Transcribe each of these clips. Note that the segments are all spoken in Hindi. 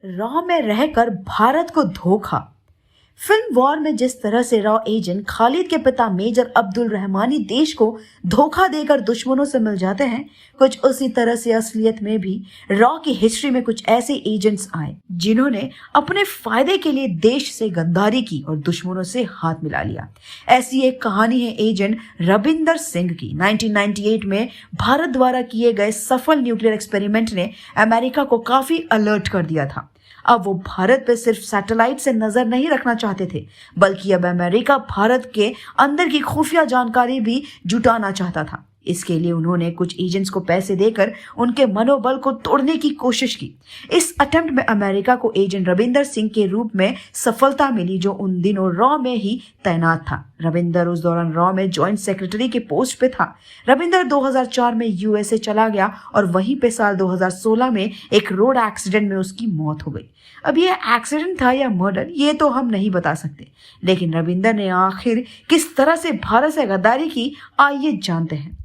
रॉ में रहकर भारत को धोखा। फिल्म वॉर में जिस तरह से रॉ एजेंट खालिद के पिता मेजर अब्दुल रहमानी देश को धोखा देकर दुश्मनों से मिल जाते हैं, कुछ उसी तरह से असलियत में भी रॉ की हिस्ट्री में कुछ ऐसे एजेंट्स आए जिन्होंने अपने फायदे के लिए देश से गद्दारी की और दुश्मनों से हाथ मिला लिया। ऐसी एक कहानी है एजेंट रविंदर सिंह की। 1998 में भारत द्वारा किए गए सफल न्यूक्लियर एक्सपेरिमेंट ने अमेरिका को काफी अलर्ट कर दिया था। अब वो भारत पे सिर्फ सैटेलाइट से नजर नहीं रखना चाहते थे, बल्कि अब अमेरिका भारत के अंदर की खुफिया जानकारी भी जुटाना चाहता था। इसके लिए उन्होंने कुछ एजेंट्स को पैसे देकर उनके मनोबल को तोड़ने की कोशिश की। इस अटेम्प्ट में अमेरिका को एजेंट रविंदर सिंह के रूप में सफलता मिली, जो उन दिनों रॉ में ही तैनात था। रविंदर उस दौरान रॉ में जॉइंट सेक्रेटरी के पोस्ट पे था। रविंदर 2004 में यूएसए चला गया और वहीं पे साल 2016 में एक रोड एक्सीडेंट में उसकी मौत हो गई। अब ये एक्सीडेंट था या मर्डर, ये तो हम नहीं बता सकते, लेकिन रविंदर ने आखिर किस तरह से भारत से गद्दारी की, आइए जानते हैं।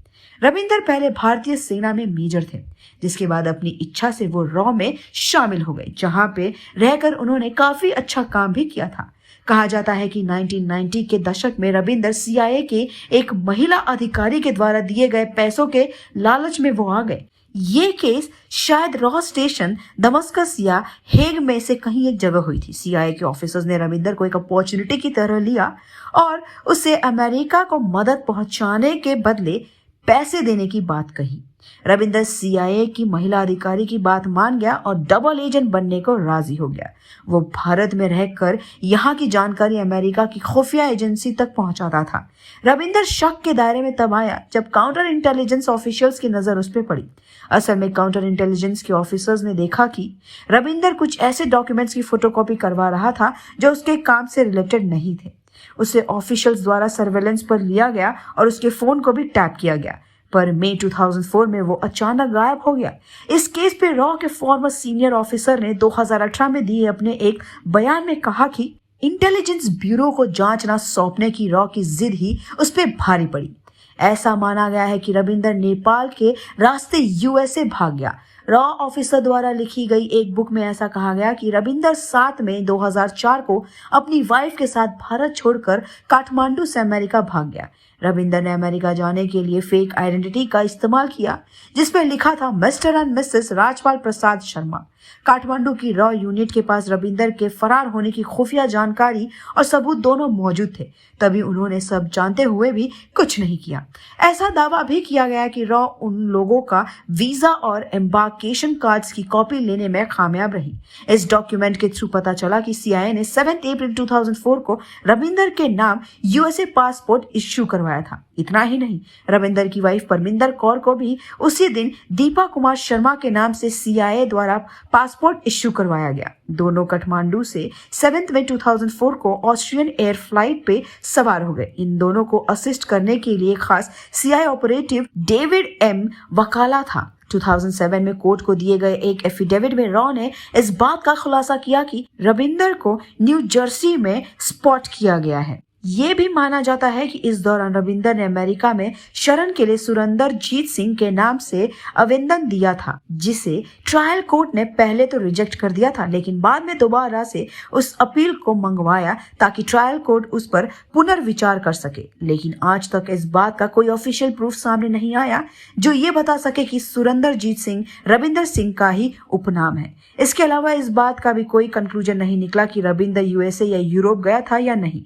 रविंदर पहले भारतीय सेना में मेजर थे, जिसके बाद अपनी इच्छा से वो रॉ में शामिल हो गए, जहां पे रहकर उन्होंने काफी अच्छा काम भी किया था। कहा जाता है कि 1990 के दशक में रविंदर सीआईए के एक महिला अधिकारी के द्वारा दिए गए पैसों के लालच में वो आ गए। ये केस शायद रॉ स्टेशन दमस्कस या हेग में से कहीं एक जगह हुई थी। सीआईए के ऑफिसर्स ने रविंदर को एक अपॉर्चुनिटी की तरह लिया और उसे अमेरिका को मदद पहुंचाने के बदले पैसे देने की बात कही। रविंदर सीआईए की महिला अधिकारी की बात मान गया और डबल एजेंट बनने को राजी हो गया। वो भारत में रहकर यहाँ की जानकारी अमेरिका की खुफिया एजेंसी तक पहुंचाता था। रविंदर शक के दायरे में तब आया जब काउंटर इंटेलिजेंस ऑफिशियल्स की नजर उस पर पड़ी। असल में काउंटर इंटेलिजेंस के ऑफिसर्स ने देखा कि रविंदर कुछ ऐसे डॉक्यूमेंट्स की फोटोकॉपी करवा रहा था जो उसके काम से रिलेटेड नहीं थे। उसे ऑफिशियल्स द्वारा सर्वेलेंस पर लिया गया और उसके फोन को भी टैप किया गया, पर मई 2004 में वो अचानक गायब हो गया। इस केस पे रॉ के फॉर्मर सीनियर ऑफिसर ने 2018 में दिए अपने एक बयान में कहा कि इंटेलिजेंस ब्यूरो को जांचना सौंपने की रॉ की जिद ही उस पर भारी पड़ी। ऐसा माना गया है कि रविंदर नेपाल के रास्ते यूएसए भाग गया। रॉ ऑफिसर द्वारा लिखी गई एक बुक में ऐसा कहा गया कि रविंदर 7 मई 2004 को अपनी वाइफ के साथ भारत छोड़कर काठमांडू से अमेरिका भाग गया। रविंदर ने अमेरिका जाने के लिए फेक आइडेंटिटी का इस्तेमाल किया, जिसमें लिखा था mister and Mrs Rajpal Prasad Sharma. Kathmandu की रॉ यूनिट के पास रविंदर के फरार होने की खुफिया जानकारी और सबूत दोनों मौजूद थे, तभी उन्होंने सब जानते हुए भी कुछ नहीं किया। ऐसा दावा भी किया गया कि रॉ उन लोगों का वीजा और एम्बार्केशन कार्ड्स की कॉपी लेने में कामयाब रही। इस डॉक्यूमेंट के थ्रू पता चला कि सीआईए ने 7 अप्रैल 2004 को रविंदर के नाम यूएसए पासपोर्ट इश्यू करवाया था। इतना ही नहीं, रविंदर की वाइफ परमिंदर कौर को भी उसी दिन दीपा कुमार शर्मा के नाम से सीआईए द्वारा पासपोर्ट इश्यू करवाया गया। दोनों काठमांडू से 7 मई 2004 को ऑस्ट्रियन एयर फ्लाइट पे सवार हो गए। इन दोनों को असिस्ट करने के लिए खास सीआईए ऑपरेटिव डेविड एम वकाला था। 2007 में कोर्ट को दिए गए एक एफिडेविट में रॉ ने इस बात का खुलासा किया कि रविंदर को न्यू जर्सी में स्पॉट किया गया है। ये भी माना जाता है कि इस दौरान रविंदर ने अमेरिका में शरण के लिए सुरेंद्र जीत सिंह के नाम से आवेदन दिया था, जिसे ट्रायल कोर्ट ने पहले तो रिजेक्ट कर दिया था, लेकिन बाद में दोबारा से उस अपील को मंगवाया ताकि ट्रायल कोर्ट उस पर पुनर्विचार कर सके। लेकिन आज तक इस बात का कोई ऑफिशियल प्रूफ सामने नहीं आया जो ये बता सके कि सुरेंद्र जीत सिंह रविंदर सिंह का ही उपनाम है। इसके अलावा इस बात का भी कोई कंक्लूजन नहीं निकला कि रविंदर यूएसए या यूरोप गया था या नहीं।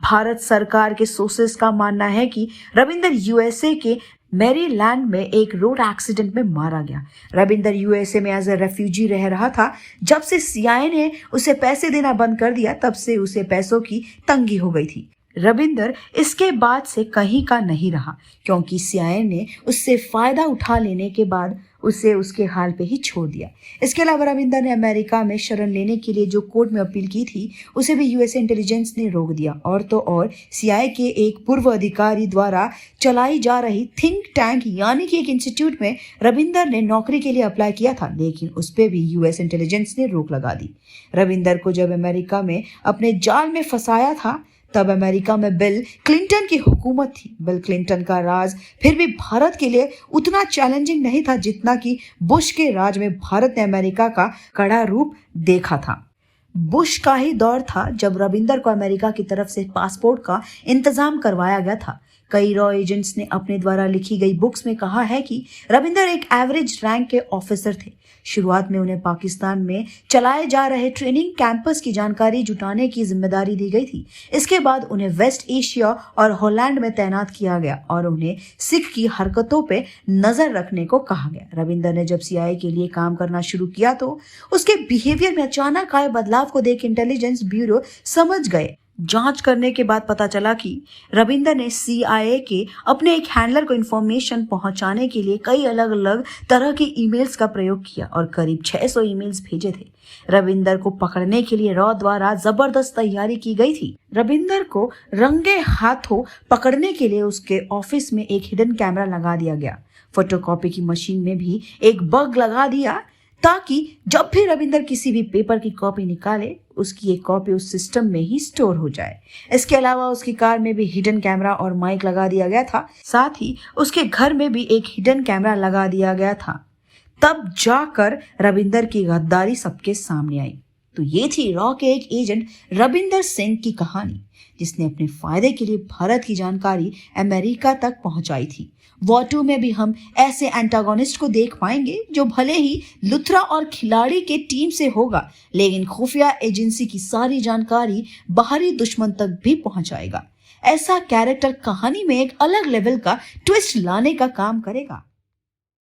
भारत सरकार के सोर्सेस का मानना है कि रविंदर यूएसए के मैरीलैंड में एक रोड एक्सीडेंट में मारा गया। रविंदर यूएसए में एज ए रेफ्यूजी रह रहा था। जब से सीआईए ने उसे पैसे देना बंद कर दिया, तब से उसे पैसों की तंगी हो गई थी। रविंदर इसके बाद से कहीं का नहीं रहा, क्योंकि सीआईए ने उससे फायदा उठा लेने के बाद उसे उसके हाल पे ही छोड़ दिया। इसके अलावा रविंदर ने अमेरिका में शरण लेने के लिए जो कोर्ट में अपील की थी, उसे भी यूएसए इंटेलिजेंस ने रोक दिया। और तो और सीआईए के एक पूर्व अधिकारी द्वारा चलाई जा रही थिंक टैंक यानी कि एक इंस्टीट्यूट में रविंदर ने नौकरी के लिए अप्लाई किया था, लेकिन उस पर भी यूएस इंटेलिजेंस ने रोक लगा दी। रविंदर को जब अमेरिका में अपने जाल में फंसाया था, तब अमेरिका में बिल क्लिंटन की हुकूमत थी। बिल क्लिंटन का राज फिर भी भारत के लिए उतना चैलेंजिंग नहीं था जितना कि बुश के राज में भारत ने अमेरिका का कड़ा रूप देखा था। बुश का ही दौर था जब रविंदर को अमेरिका की तरफ से पासपोर्ट का इंतजाम करवाया गया था। कई रॉ एजेंट्स ने अपने द्वारा लिखी गई बुक्स में कहा है कि रविंदर एक एवरेज रैंक के ऑफिसर थे। शुरुआत में उन्हें पाकिस्तान में चलाए जा रहे ट्रेनिंग कैंपस की जानकारी जुटाने की जिम्मेदारी दी गई थी। इसके बाद उन्हें वेस्ट एशिया और हॉलैंड में तैनात किया गया और उन्हें सिख की हरकतों पे नजर रखने को कहा गया। रविंदर ने जब CIA के लिए काम करना शुरू किया तो उसके बिहेवियर में अचानक आए बदलाव को देख इंटेलिजेंस ब्यूरो समझ गए। जांच करने के बाद पता चला कि रविंदर ने CIA के अपने एक हैंडलर को इंफॉर्मेशन पहुंचाने के लिए कई अलग अलग तरह के ईमेल्स का प्रयोग किया और करीब 600 ईमेल्स भेजे थे। रविंदर को पकड़ने के लिए रॉ द्वारा जबरदस्त तैयारी की गई थी। रविंदर को रंगे हाथों पकड़ने के लिए उसके ऑफिस में एक हिडन कैमरा लगा दिया गया। फोटोकॉपी की मशीन में भी एक बग लगा दिया ताकि जब भी रविंदर किसी भी पेपर की कॉपी निकाले उसकी एक कॉपी उस सिस्टम में ही स्टोर हो जाए। इसके अलावा उसकी कार में भी हिडन कैमरा और माइक लगा दिया गया था। साथ ही उसके घर में भी एक हिडन कैमरा लगा दिया गया था। तब जाकर रविंदर की गद्दारी सबके सामने आई। तो ये थी रॉ के एक एजेंट रविंदर सिंह की कहानी, जिसने अपने फायदे के लिए भारत की जानकारी अमेरिका तक पहुंचाई थी। वॉर 2 में भी हम ऐसे एंटागोनिस्ट को देख पाएंगे जो भले ही लुथरा और खिलाड़ी के टीम से होगा, लेकिन खुफिया एजेंसी की सारी जानकारी बाहरी दुश्मन तक भी पहुंचाएगा। ऐसा कैरेक्टर कहानी में एक अलग लेवल का ट्विस्ट लाने का काम करेगा।